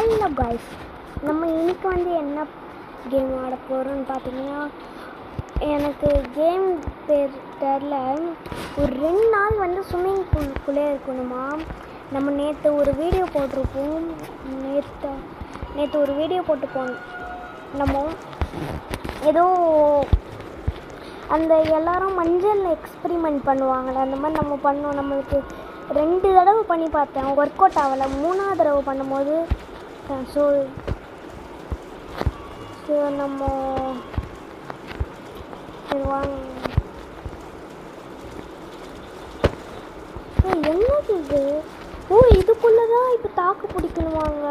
Hello guys, நம்ம இன்னைக்கு என்ன கேம் ஆட போகிறோம்னு பார்த்தீங்கன்னா, எனக்கு கேம் பேர் தெரில. ஒரு 2 நாள் ஸ்விம்மிங் பூலுக்குள்ளே இருக்கணுமா. நம்ம நேற்று ஒரு வீடியோ போட்டிருப்போம். நேற்று ஒரு வீடியோ போட்டுப்போம். நம்ம ஏதோ அந்த எல்லாரும் மஞ்சள் எக்ஸ்பெரிமெண்ட் பண்ணுவாங்கள்ல, அந்த மாதிரி நம்ம பண்ணோம். நம்மளுக்கு 2 தடவை பண்ணி பார்த்தேன், ஒர்க் அவுட் ஆகலை. 3ஆவது தடவை பண்ணும்போது ஸோ நம்ம சரி வாங்க. என்னது இது? இதுக்குள்ளே தான் இப்போ தாக்கு பிடிக்கணுவாங்க.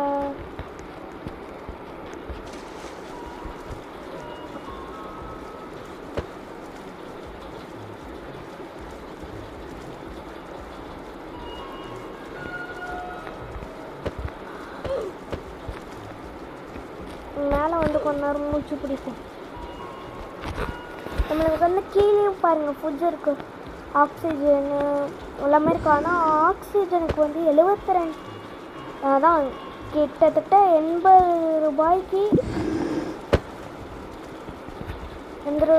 மேலே கொஞ்ச நேரம் மூச்சு பிடிக்கும். நம்மளுக்கு கீழே பாருங்கள், ஃபுட்ஸ் இருக்குது, ஆக்சிஜனு எல்லாமே இருக்குது. ஆனால் ஆக்சிஜனுக்கு 72 அதான் கிட்டத்தட்ட 80 ரூபாய்க்கு 80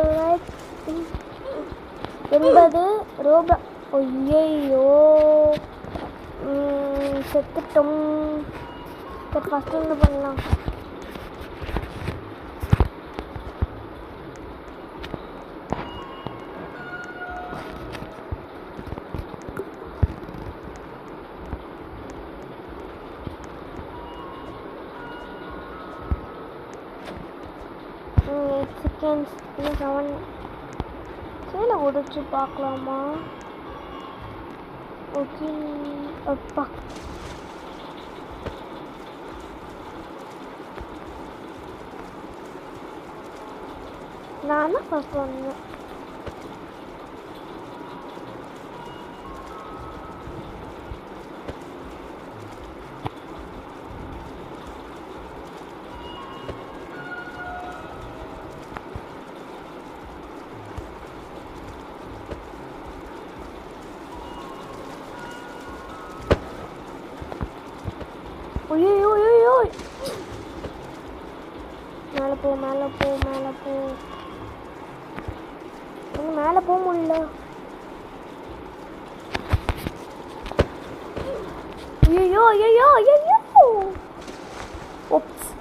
ரூபாய். ஐயோ செத்துட்டோம். சரி ஃபஸ்ட்டு என்ன பண்ணலாம்? செகண்ட்ஸ் 7 கீழே உடைச்சு பார்க்கலாமா? ஓகே அப்பா, நான் தான் ஃபஸ்ட் வந்தேன். ஐயோ மேலே போ மேலே போ மேலே போ. மேலே போக முடியல. ஐயோ ஓப்ஸ்.